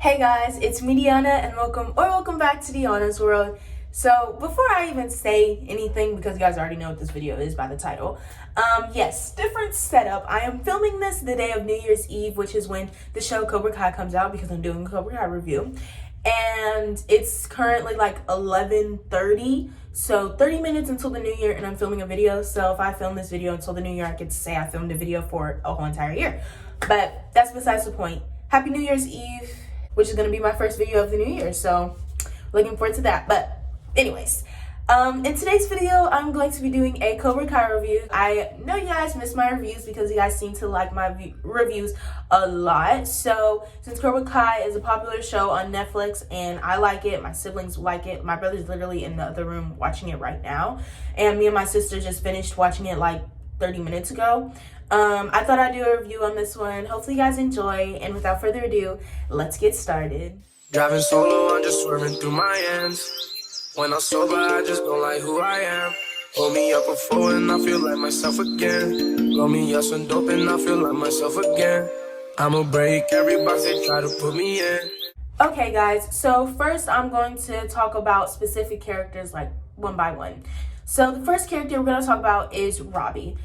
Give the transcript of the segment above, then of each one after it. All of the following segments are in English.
Hey guys, it's me Diana and welcome back to Diana's World. So before I even say anything, because you guys already know what this video is by the title, yes, different setup. I am filming this the day of New Year's Eve, which is when the show Cobra Kai comes out, because I'm doing a Cobra Kai review. And it's currently like 11:30, so 30 minutes until the new year, and I'm filming a video. So if I film this video until the new year, I get to say I filmed a video for a whole entire year. But that's besides the point. Happy New Year's Eve, which is going to be my first video of the new year, so looking forward to that. But anyways, in today's video, I'm going to be doing a Cobra Kai review. I know you guys miss my reviews because you guys seem to like my reviews a lot. So since Cobra Kai is a popular show on Netflix and I like it, my siblings like it, my brother's literally in the other room watching it right now, and me and my sister just finished watching it like 30 minutes ago. I thought I'd do a review on this one. Hopefully you guys enjoy, and without further ado, let's get started. Driving solo, I'm just swerving through my ends. When I'm sober, I just don't like who I am. Hold me up before and I feel like myself again. Roll me up some dope and I feel like myself again. I'ma break every box they try to put me in. Okay guys, so first I'm going to talk about specific characters like one by one. So the first character we're going to talk about is Robbie.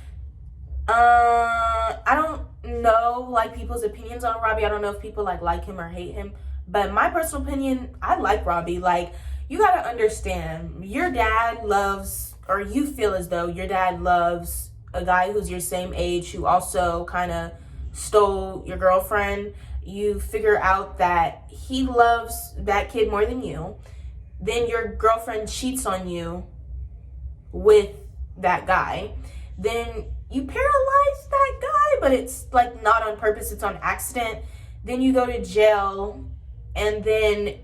I don't know like people's opinions on Robbie. I don't know if people like him or hate him, but my personal opinion, I like Robbie. Like, you gotta understand, your dad loves, or you feel as though your dad loves a guy who's your same age who also kind of stole your girlfriend. You figure out that he loves that kid more than you. Then your girlfriend cheats on you with that guy. Then you paralyze that guy, but it's like not on purpose, it's on accident. Then you go to jail, and then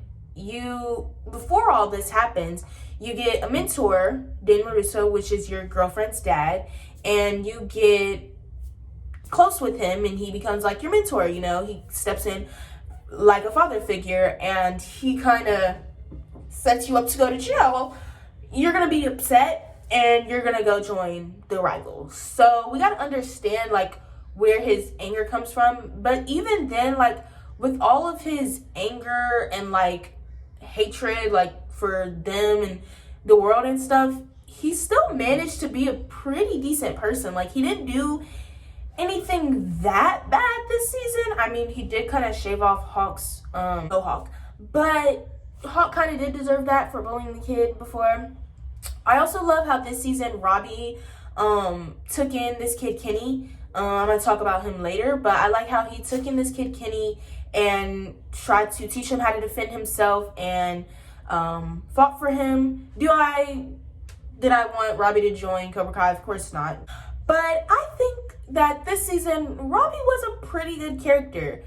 before all this happens, you get a mentor, Dan Maruso, which is your girlfriend's dad, and you get close with him, and he becomes like your mentor. You know, he steps in like a father figure, and he kind of sets you up to go to jail. You're gonna be upset, and you're gonna go join the rivals. So we gotta understand like where his anger comes from. But even then, like with all of his anger and like hatred like for them and the world and stuff, he still managed to be a pretty decent person. Like, he didn't do anything that bad this season. I mean, he did kind of shave off Hawk's mohawk, but Hawk kind of did deserve that for bullying the kid before. I also love how this season Robbie took in this kid Kenny. I'm going to talk about him later, but I like how he took in this kid Kenny and tried to teach him how to defend himself and fought for him. Did I want Robbie to join Cobra Kai? Of course not. But I think that this season Robbie was a pretty good character.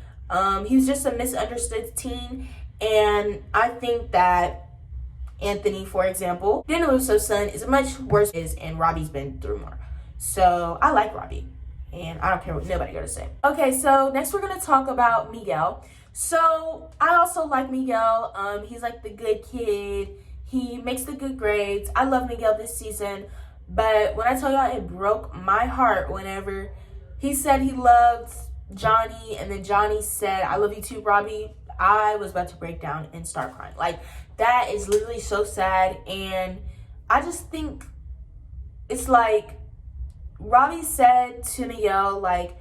He was just a misunderstood teen, and I think that Anthony, for example, Dan Russo's son, is much worse, and Robbie's been through more. So I like Robbie, and I don't care what nobody gotta say. Okay, so next we're gonna talk about Miguel. So I also like Miguel. He's like the good kid. He makes the good grades. I love Miguel this season, but when I tell y'all, it broke my heart whenever he said he loved Johnny, and then Johnny said, "I love you too, Robbie." I was about to break down and start crying. Like, that is literally so sad. And I just think it's like Robbie said to Miguel, like,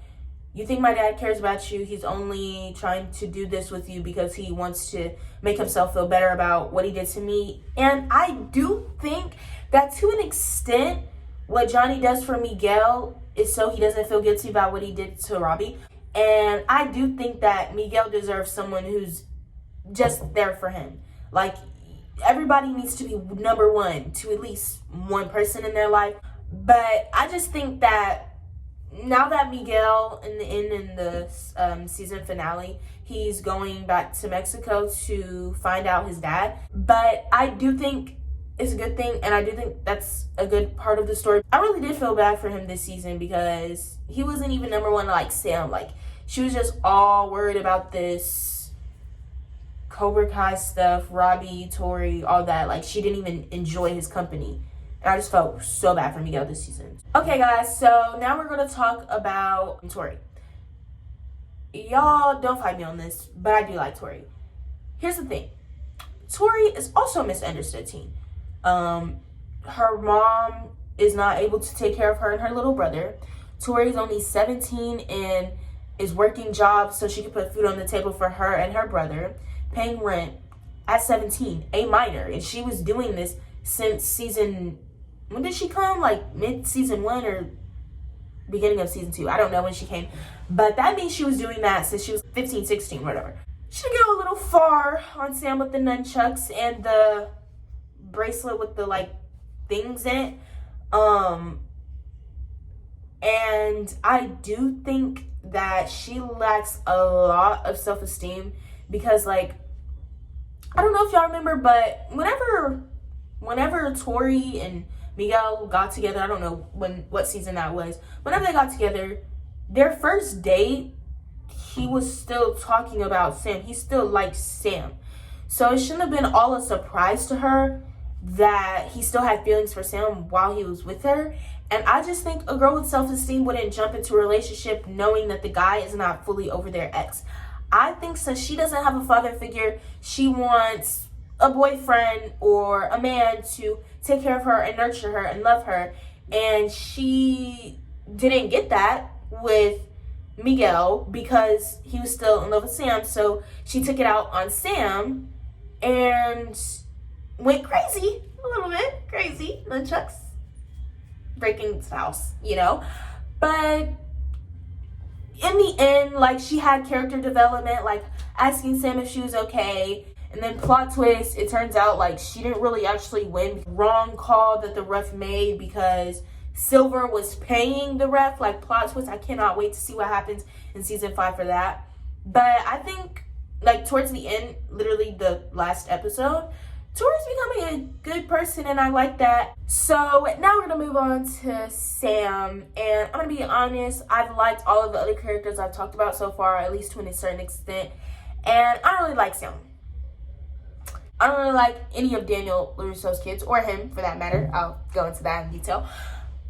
"You think my dad cares about you? He's only trying to do this with you because he wants to make himself feel better about what he did to me." And I do think that to an extent, what Johnny does for Miguel is so he doesn't feel guilty about what he did to Robbie. And I do think that Miguel deserves someone who's just there for him. Like, everybody needs to be number one to at least one person in their life. But I just think that now that Miguel in the season finale, he's going back to Mexico to find out his dad. But I do think it's a good thing, and I do think that's a good part of the story. I really did feel bad for him this season because he wasn't even number one like Sam. Like, she was just all worried about this Cobra Kai stuff, Robbie, Tory, all that. Like, she didn't even enjoy his company. And I just felt so bad for Miguel this season. Okay, guys, so now we're going to talk about Tory. Y'all don't fight me on this, but I do like Tory. here's the thing. Tory is also a misunderstood teen. Her mom is not able to take care of her and her little brother. Tory's only 17 and is working jobs so she can put food on the table for her and her brother, paying rent at 17, a minor. And she was doing this since season, when did she come? Like mid-season 1 or beginning of season 2. I don't know when she came. But that means she was doing that since she was 15, 16, whatever. She did go a little far on Sam with the nunchucks and the bracelet with the, like, things in it. And I do think that she lacks a lot of self-esteem because, like, I don't know if y'all remember, but whenever Tory and Miguel got together, I don't know what season that was, whenever they got together, their first date, he was still talking about Sam. He still liked Sam. So it shouldn't have been all a surprise to her that he still had feelings for Sam while he was with her. And I just think a girl with self-esteem wouldn't jump into a relationship knowing that the guy is not fully over their ex. I think since she doesn't have a father figure, she wants a boyfriend or a man to take care of her and nurture her and love her. And she didn't get that with Miguel because he was still in love with Sam. So she took it out on Sam and went crazy, a little bit crazy, nunchucks, breaking his house, you know. But in the end, like, she had character development, like asking Sam if she was okay. And then plot twist, it turns out like she didn't really actually win. Wrong call that the ref made because Silver was paying the ref. Like, plot twist, I cannot wait to see what happens in season 5 for that. But I think, like, towards the end, literally the last episode, Tory's becoming a good person, and I like that. So now we're gonna move on to Sam, and I'm gonna be honest, I've liked all of the other characters I've talked about so far, at least to a certain extent, and I don't really like Sam. I don't really like any of Daniel LaRusso's kids, or him for that matter. I'll go into that in detail.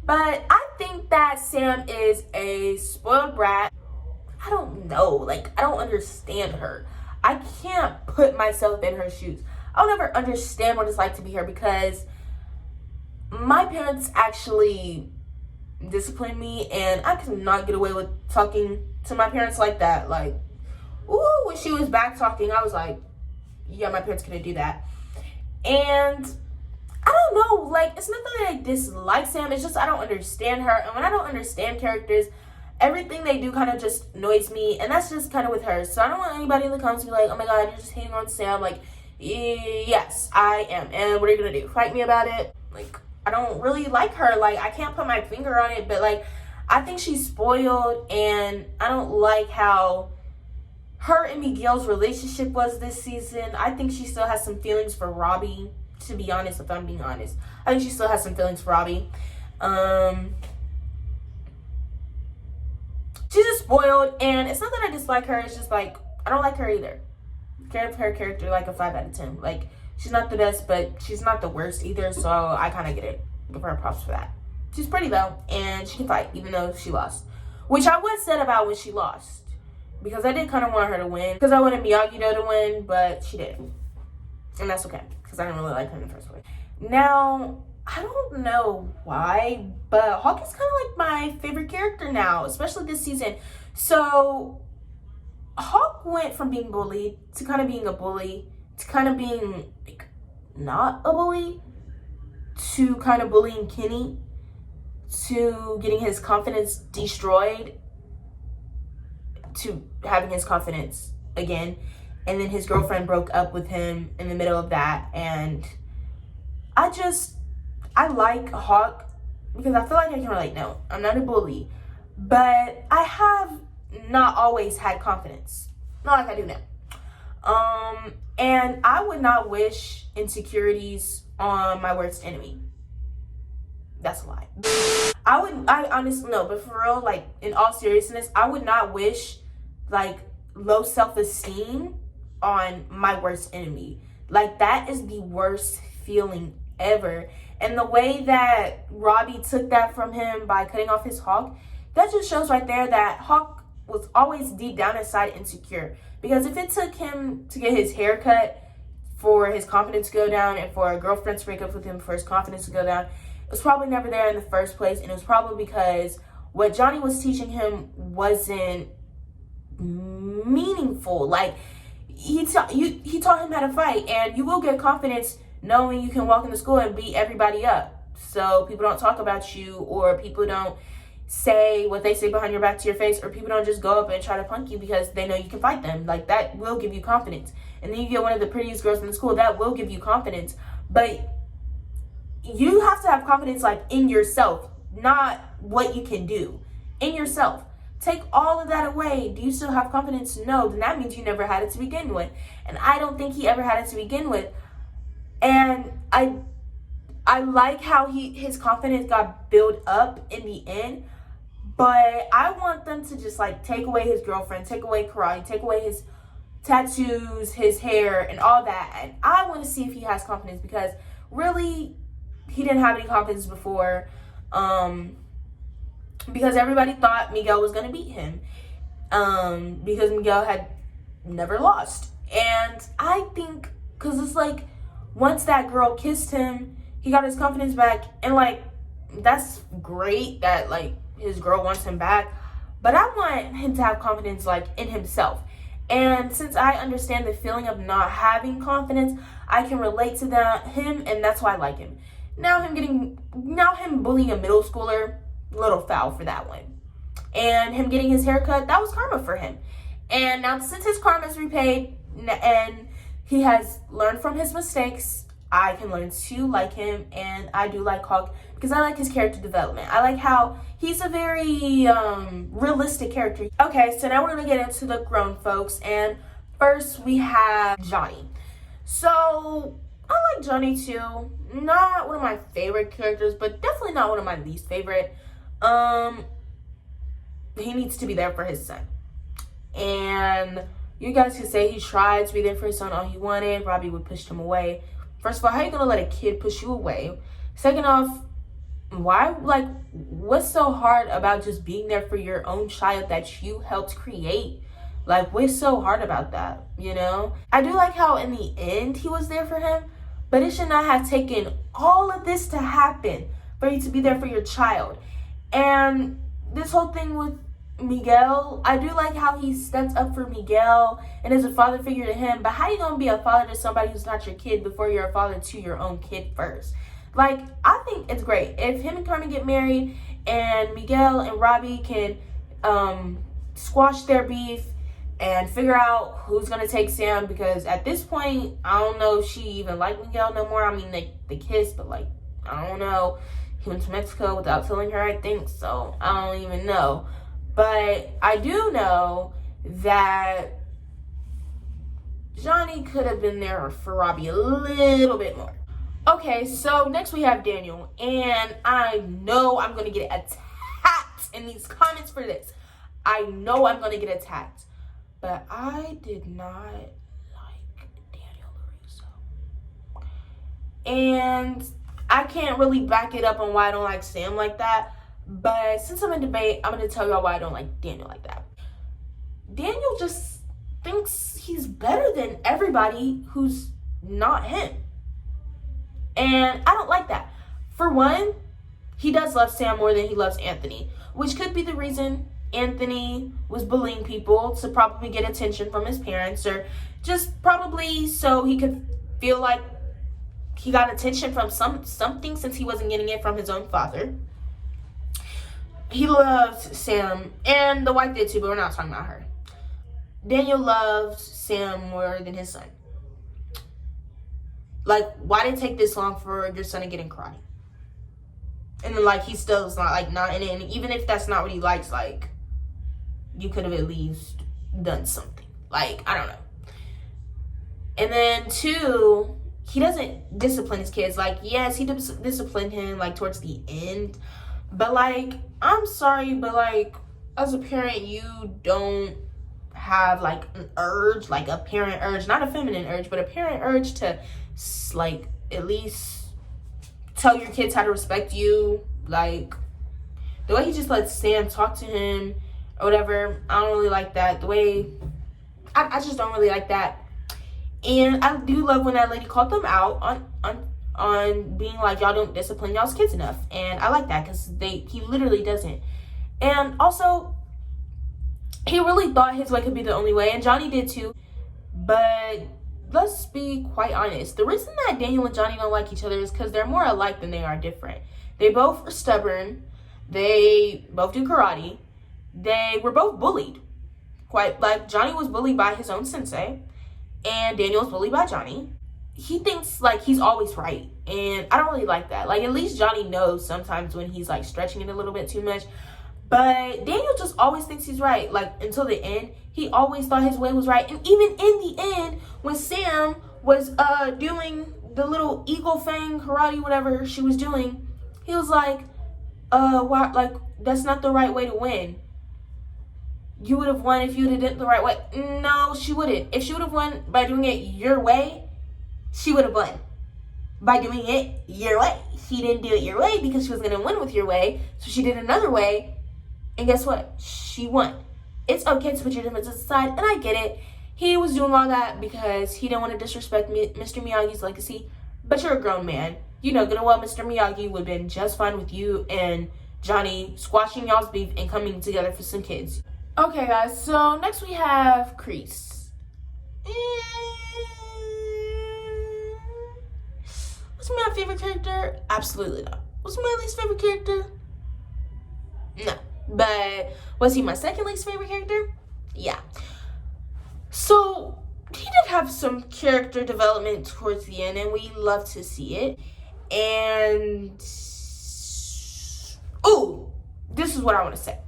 But I think that Sam is a spoiled brat. I don't know, like, I don't understand her. I can't put myself in her shoes. I'll never understand what it's like to be her because my parents actually disciplined me, and I could not get away with talking to my parents like that. Like, ooh, when she was back talking, I was like, yeah, my parents couldn't do that. And I don't know, like, it's not that I dislike Sam, it's just I don't understand her. And when I don't understand characters, everything they do kind of just annoys me, and that's just kind of with her. So I don't want anybody in the comments to be like, oh my god, you're just hating on Sam. Like, yes, I am. And what are you gonna do? Fight me about it? Like, I don't really like her. Like, I can't put my finger on it, but like, I think she's spoiled, and I don't like how her and Miguel's relationship was this season. I think she still has some feelings for Robbie, to be honest, if I'm being honest. I think she still has some feelings for Robbie. She's just spoiled, and it's not that I dislike her, it's just like, I don't like her either. Give her character like a 5 out of 10. Like, she's not the best, but she's not the worst either, so I kind of get it. Give her props for that. She's pretty though, and she can fight, even though she lost. Which I was sad about when she lost, because I did kind of want her to win, because I wanted Miyagi-Do to win, but she didn't. And that's okay, because I didn't really like her in the first place. Now, I don't know why, but Hawk is kind of like my favorite character now, especially this season. So Hawk went from being bullied to kind of being a bully to kind of being like not a bully to kind of bullying Kenny to getting his confidence destroyed to having his confidence again. And then his girlfriend broke up with him in the middle of that. And I like Hawk because I feel like I can relate. No, I'm not a bully, but I have not always had confidence. Not like I do now. And I would not wish insecurities on my worst enemy. That's a lie. I honestly, no, but for real, like, in all seriousness, I would not wish, like, low self-esteem on my worst enemy. Like, that is the worst feeling ever. And the way that Robbie took that from him by cutting off his Hawk, that just shows right there that Hawk was always deep down inside insecure. Because if it took him to get his hair cut for his confidence to go down and for a girlfriend to break up with him for his confidence to go down, it was probably never there in the first place. And it was probably because what Johnny was teaching him wasn't meaningful. Like, he taught him how to fight, and you will get confidence knowing you can walk into school and beat everybody up. So people don't talk about you, or people don't say what they say behind your back to your face, or people don't just go up and try to punk you because they know you can fight them. Like, that will give you confidence. And then you get one of the prettiest girls in the school, that will give you confidence. But you have to have confidence, like, in yourself, not what you can do. In yourself. Take all of that away. Do you still have confidence? No. Then that means you never had it to begin with. And I don't think he ever had it to begin with. And I like how his confidence got built up in the end. But I want them to just, like, take away his girlfriend, take away karate, take away his tattoos, his hair, and all that. And I want to see if he has confidence, because really, he didn't have any confidence before. Because everybody thought Miguel was going to beat him. Because Miguel had never lost. And I think, because it's like, once that girl kissed him, he got his confidence back. And, like, that's great that, like, his girl wants him back. But I want him to have confidence, like, in himself. And since I understand the feeling of not having confidence, I can relate to him, and that's why I like him. Now him bullying a middle schooler, little foul for that one. And him getting his hair cut, that was karma for him. And now, since his karma is repaid and he has learned from his mistakes, I can learn to like him. And I do like Hawk because I like his character development. I like how he's a very realistic character. Okay, so now we're going to get into the grown folks. And first we have Johnny. So I like Johnny too. Not one of my favorite characters, but definitely not one of my least favorite. He needs to be there for his son. And you guys can say he tried to be there for his son all he wanted. Robbie would push him away. First of all, how are you gonna let a kid push you away? Second off, what's so hard about just being there for your own child that you helped create? Like, what's so hard about that, you know? I do like how in the end he was there for him, but it should not have taken all of this to happen for you to be there for your child. And this whole thing with Miguel, I do like how he steps up for Miguel and is a father figure to him. But how you gonna be a father to somebody who's not your kid before you're a father to your own kid first? Like, I think it's great if him and Carmen get married and Miguel and Robbie can squash their beef and figure out who's gonna take Sam. Because at this point, I don't know if she even liked Miguel no more. I mean, they kissed, but, like, I don't know. He went to Mexico without telling her, I think, so I don't even know. But I do know that Johnny could have been there for Robbie a little bit more. Okay, so next we have Daniel. And I know I'm going to get attacked in these comments for this. I know I'm going to get attacked. But I did not like Daniel LaRusso. And I can't really back it up on why I don't like Sam like that. But since I'm in debate, I'm going to tell y'all why I don't like Daniel like that. Daniel just thinks he's better than everybody who's not him. And I don't like that. For one, he does love Sam more than he loves Anthony, which could be the reason Anthony was bullying people, to probably get attention from his parents, or just probably so he could feel like he got attention from something, since he wasn't getting it from his own father. He loved Sam, and the wife did too, but we're not talking about her. Daniel loved Sam more than his son. Like, why did it take this long for your son to get in karate? And then, like, he still is not in it. And even if that's not what he likes, like, you could have at least done something. Like, I don't know. And then, two, he doesn't discipline his kids. Like, yes, he disciplined him, like, towards the end. But, like, I'm sorry, but, like, as a parent, you don't have, like, an urge, like a parent urge, not a feminine urge, but a parent urge to, like, at least tell your kids how to respect you. Like, the way he just lets Sam talk to him or whatever, I don't really like that. The way I just don't really like that. And I do love when that lady called them out on being like, y'all don't discipline y'all's kids enough. And I like that because he literally doesn't. And also, he really thought his way could be the only way, and Johnny did too. But let's be quite honest. The reason that Daniel and Johnny don't like each other is because they're more alike than they are different. They both are stubborn. They both do karate. They were both bullied. Quite like Johnny was bullied by his own sensei, and Daniel was bullied by Johnny. He thinks like he's always right, and I don't really like that. Like, at least Johnny knows sometimes when he's like stretching it a little bit too much. But Daniel just always thinks he's right. Like, until the end, he always thought his way was right. And even in the end, when Sam was doing the little eagle fang karate, whatever she was doing, he was like, why, like, that's not the right way to win. You would have won if you would have done it the right way. No, she wouldn't. If she would have won by doing it your way, she would have won. By doing it your way. She didn't do it your way because she was going to win with your way. So she did another way. And guess what? She won. It's okay to put your differences aside, and I get it. He was doing all that because he didn't want to disrespect Mr. Miyagi's legacy. But you're a grown man. You know good and well Mr. Miyagi would have been just fine with you and Johnny squashing y'all's beef and coming together for some kids. Okay, guys, so next we have Kreese. Was he my favorite character? Absolutely not. Was he my least favorite character? No. But was he my second least favorite character? Yeah. So he did have some character development towards the end, and we love to see it. And this is what I want to say.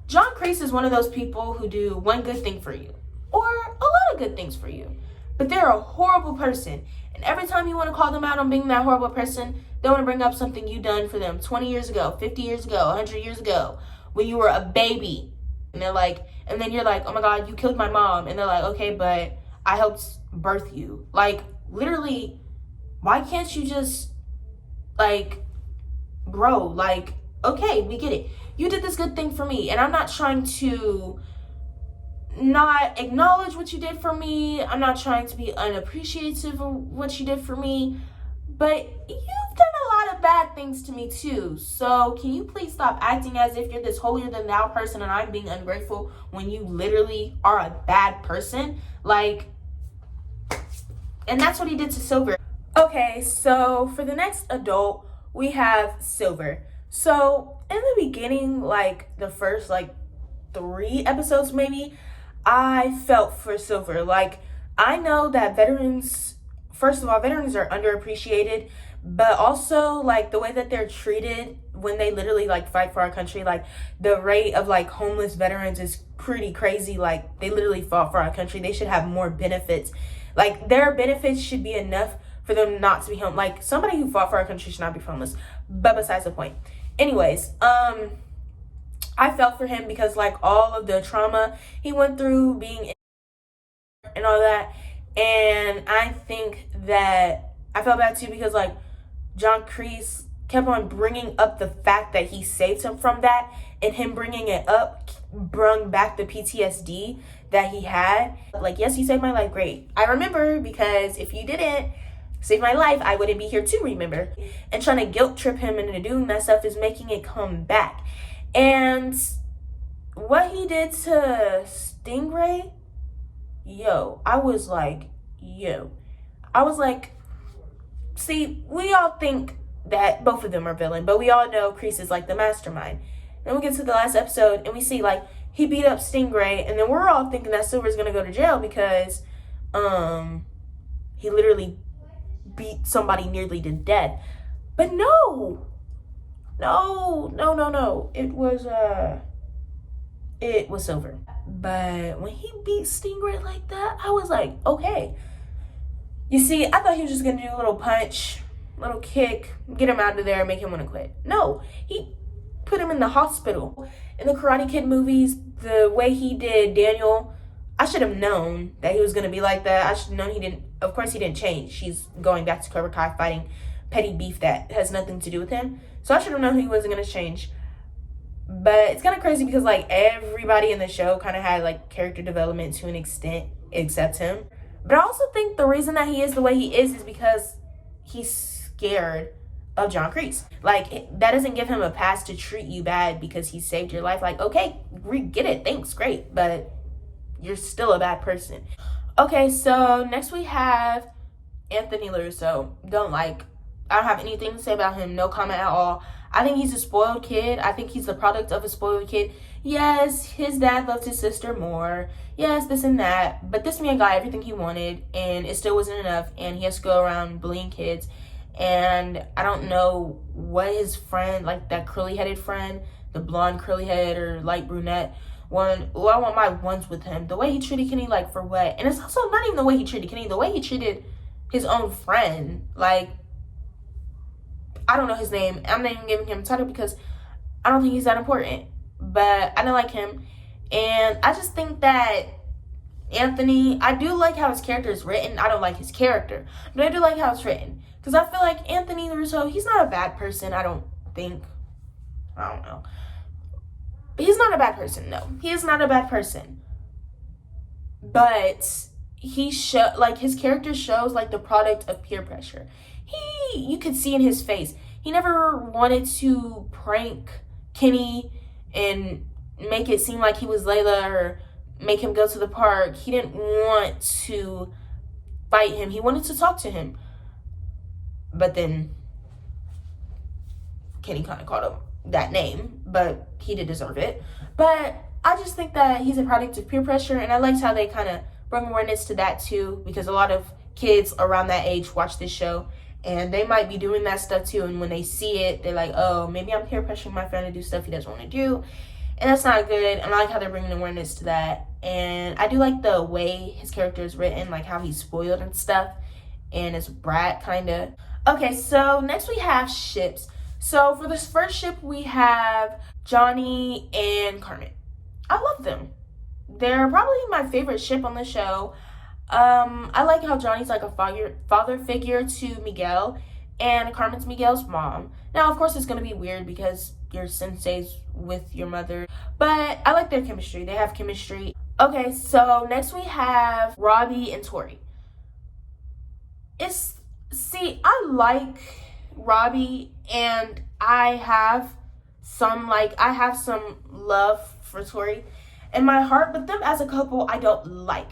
John Kreese is one of those people who do one good thing for you, or a lot of good things for you, but they're a horrible person. And every time you want to call them out on being that horrible person, they want to bring up something you done for them 20 years ago, 50 years ago, 100 years ago, when you were a baby. And they're like, and then you're like, oh my God, you killed my mom. And they're like, okay, but I helped birth you. Like, literally, why can't you just, like, bro, like, okay, we get it. You did this good thing for me. And I'm not trying to not acknowledge what you did for me. I'm not trying to be unappreciative of what you did for me. But you've done a lot of bad things to me too. So can you please stop acting as if you're this holier than thou person and I'm being ungrateful when you literally are a bad person? Like, and that's what he did to Silver. Okay, so for the next adult, we have Silver. So in the beginning, like the first like 3 episodes maybe, I felt for Silver. Like, I know that veterans, first of all, veterans are underappreciated, but also like the way that they're treated when they literally like fight for our country, like the rate of like homeless veterans is pretty crazy. Like, they literally fought for our country. They should have more benefits. Like, their benefits should be enough for them not to be home. Like, somebody who fought for our country should not be homeless. But besides the point. Anyways, I felt for him because like all of the trauma he went through being and all that. And I think that I felt bad too because like John Kreese kept on bringing up the fact that he saved him from that, and him bringing it up brought back the PTSD that he had. Like, yes, you saved my life, great. I remember, because if you didn't save my life, I wouldn't be here to remember. And trying to guilt trip him into doing that stuff is making it come back. And what he did to Stingray, I was like, see, we all think that both of them are villain, but we all know Kreese is like the mastermind. Then we get to the last episode and we see like he beat up Stingray, and then we're all thinking that Silver's gonna go to jail because he literally beat somebody nearly to death. But no. It was Silver. But when he beat Stingray like that, I was like, okay. You see, I thought he was just gonna do a little punch, little kick, get him out of there, make him want to quit. No, he put him in the hospital. In the Karate Kid movies, the way he did Daniel, I should have known that he was gonna be like that. I should have known he didn't. Of course, he didn't change. He's going back to Cobra Kai fighting petty beef that has nothing to do with him. So I should have known he wasn't gonna change. But it's kind of crazy because like everybody in the show kind of had like character development to an extent except him. But I also think the reason that he is the way he is because he's scared of John Kreese. Like, that doesn't give him a pass to treat you bad because he saved your life. Like, okay, we get it, thanks, great, but you're still a bad person. Okay, so next we have Anthony LaRusso. I don't have anything to say about him, no comment at all. I think he's a spoiled kid. I think he's the product of a spoiled kid. Yes, his dad loved his sister more. Yes, this and that. But this man got everything he wanted, and it still wasn't enough, and he has to go around bullying kids. And I don't know what his friend, like that curly-headed friend, the blonde curly-head or light brunette one. Oh, I want my ones with him. The way he treated Kenny, like, for what? And it's also not even the way he treated Kenny. The way he treated his own friend. Like, I don't know his name. I'm not even giving him a title because I don't think he's that important. But I don't like him. And I just think that Anthony, I do like how his character is written. I don't like his character, but I do like how it's written. Because I feel like Anthony LaRusso, he's not a bad person, I don't think. I don't know. He's not a bad person, no. He is not a bad person. But his character shows like the product of peer pressure. You could see in his face, he never wanted to prank Kenny and make it seem like he was Layla or make him go to the park. He didn't want to fight him. He wanted to talk to him. But then Kenny kind of called him that name, but he did deserve it. But I just think that he's a product of peer pressure, and I liked how they kind of bring awareness to that too, because a lot of kids around that age watch this show, and they might be doing that stuff too, and when they see it, they're like, oh, maybe I'm peer pressuring my friend to do stuff he doesn't want to do, and that's not good. And I like how they're bringing awareness to that, and I do like the way his character is written, like how he's spoiled and stuff, and his brat kind of. Okay, so next we have ships. So for this first ship, we have Johnny and Carmen. I love them. They're probably my favorite ship on the show. I like how Johnny's like a father figure to Miguel, and Carmen's Miguel's mom. Now, of course, it's going to be weird because your sensei's with your mother, but I like their chemistry. They have chemistry. Okay, so next we have Robbie and Tory. I like Robbie, and I have some love for Tory in my heart, but them as a couple I don't like.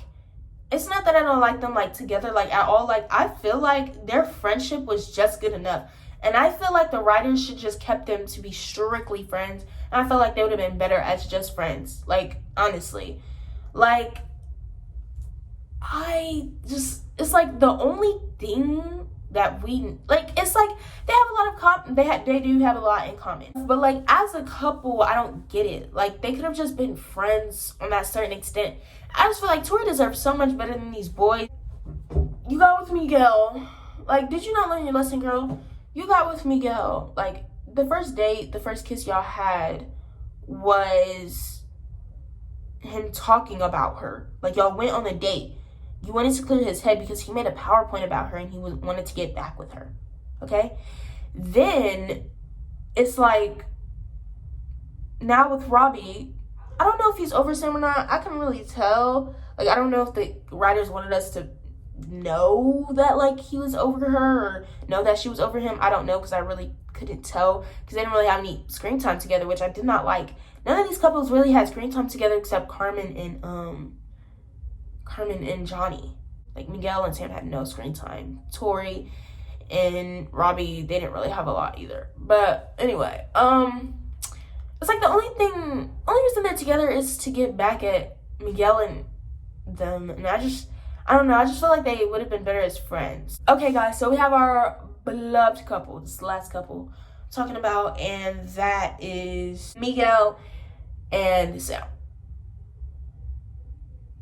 It's not that I don't like them like together like at all. Like, I feel like their friendship was just good enough, and I feel like the writers should just kept them to be strictly friends, and I feel like they would have been better as just friends. Like, honestly, like, it's like the only thing that we like, it's like they have a lot of they do have a lot in common, but like as a couple I don't get it. Like, they could have just been friends on that certain extent. I just feel like Tory deserves so much better than these boys. You got with Miguel. Like, did you not learn your lesson, girl? You got with Miguel. Like, the first date, the first kiss y'all had was him talking about her. Like, y'all went on a date. You wanted to clear his head because he made a PowerPoint about her and he wanted to get back with her. Okay? Then it's like, now with Robbie, I don't know if he's over Sam or not. I couldn't really tell. Like, I don't know if the writers wanted us to know that, like, he was over her or know that she was over him. I don't know, because I really couldn't tell, because they didn't really have any screen time together, which I did not like. None of these couples really had screen time together except Carmen and Johnny. Like, Miguel and Sam had no screen time. Tory and Robbie, they didn't really have a lot either. But anyway, it's like the only reason they're together is to get back at Miguel and them. And I don't know, I just feel like they would have been better as friends. Okay, guys, so we have our beloved couple. This is the last couple I'm talking about, and that is Miguel and Sam.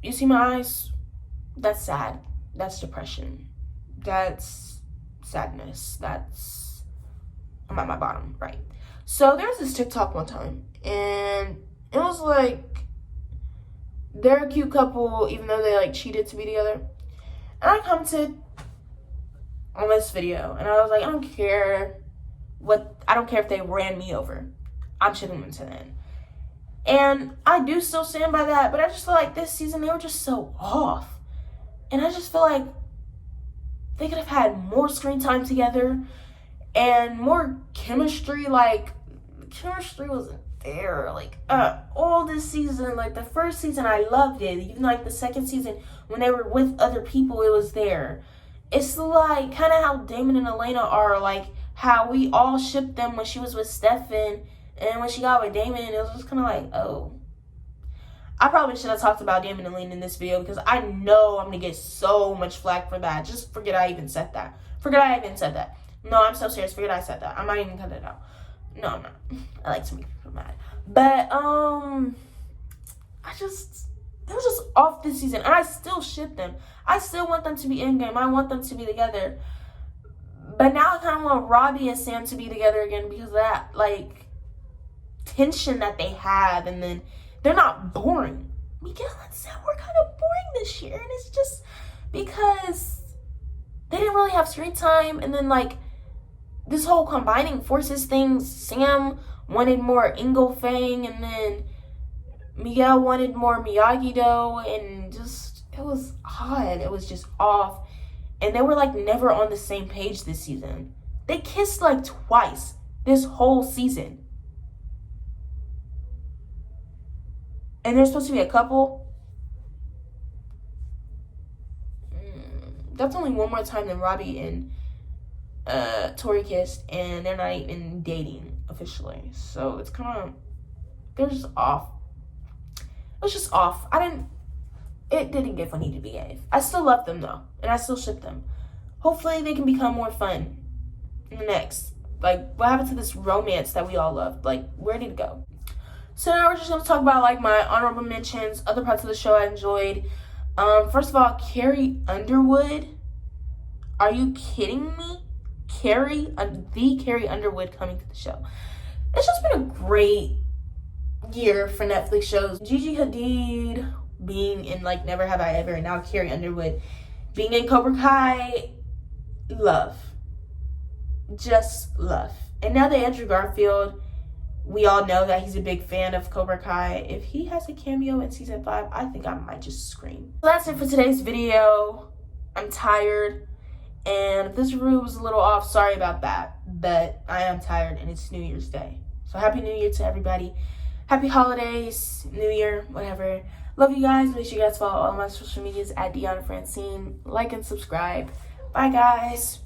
You see my eyes? That's sad. That's depression. That's sadness. I'm at my bottom, right? So there's this TikTok one time, and it was like, they're a cute couple, even though they like cheated to be together. And I commented on this video, and I was like, I don't care if they ran me over. I'm shipping them to the end. And I do still stand by that, but I just feel like this season they were just so off. And I just feel like they could have had more screen time together and more chemistry. Like, chemistry wasn't there. Like, all this season, like the first season, I loved it. Even like the second season, when they were with other people, it was there. It's like kind of how Damon and Elena are, like how we all shipped them when she was with Stefan. And when she got with Damon, it was just kind of like, oh. I probably should have talked about Damon and Lena in this video because I know I'm going to get so much flack for that. Just forget I even said that. Forget I even said that. No, I'm so serious. Forget I said that. I might even cut it out. No, I'm not. I like to make people mad. But, it was just off this season. And I still ship them. I still want them to be in game. I want them to be together. But now I kind of want Robbie and Sam to be together again because of that, like, tension that they have, and then they're not boring. Miguel and Sam were kind of boring this year, and it's just because they didn't really have screen time, and then like this whole combining forces thing, Sam wanted more Inglefang, and then Miguel wanted more Miyagi-Do, and just it was odd. It was just off, and they were like never on the same page this season. They kissed like twice this whole season. And they're supposed to be a couple. That's only one more time than Robbie and Tory kissed, and they're not even dating officially. So it's kind of, they're just off. It was just off. It didn't give what needed to be gave. I still love them though, and I still ship them. Hopefully they can become more fun in the next. Like, what happened to this romance that we all loved? Like, where did it go? So now we're just going to talk about, like, my honorable mentions, other parts of the show I enjoyed. First of all, Carrie Underwood. Are you kidding me? The Carrie Underwood coming to the show. It's just been a great year for Netflix shows. Gigi Hadid being in, like, Never Have I Ever, and now Carrie Underwood being in Cobra Kai. Love. Just love. And now that Andrew Garfield, we all know that he's a big fan of Cobra Kai. If he has a cameo in season 5, I think I might just scream. So that's it for today's video. I'm tired. And if this review was a little off, sorry about that. But I am tired, and it's New Year's Day. So Happy New Year to everybody. Happy holidays, New Year, whatever. Love you guys. Make sure you guys follow all my social medias at Deanna Francine. Like and subscribe. Bye, guys.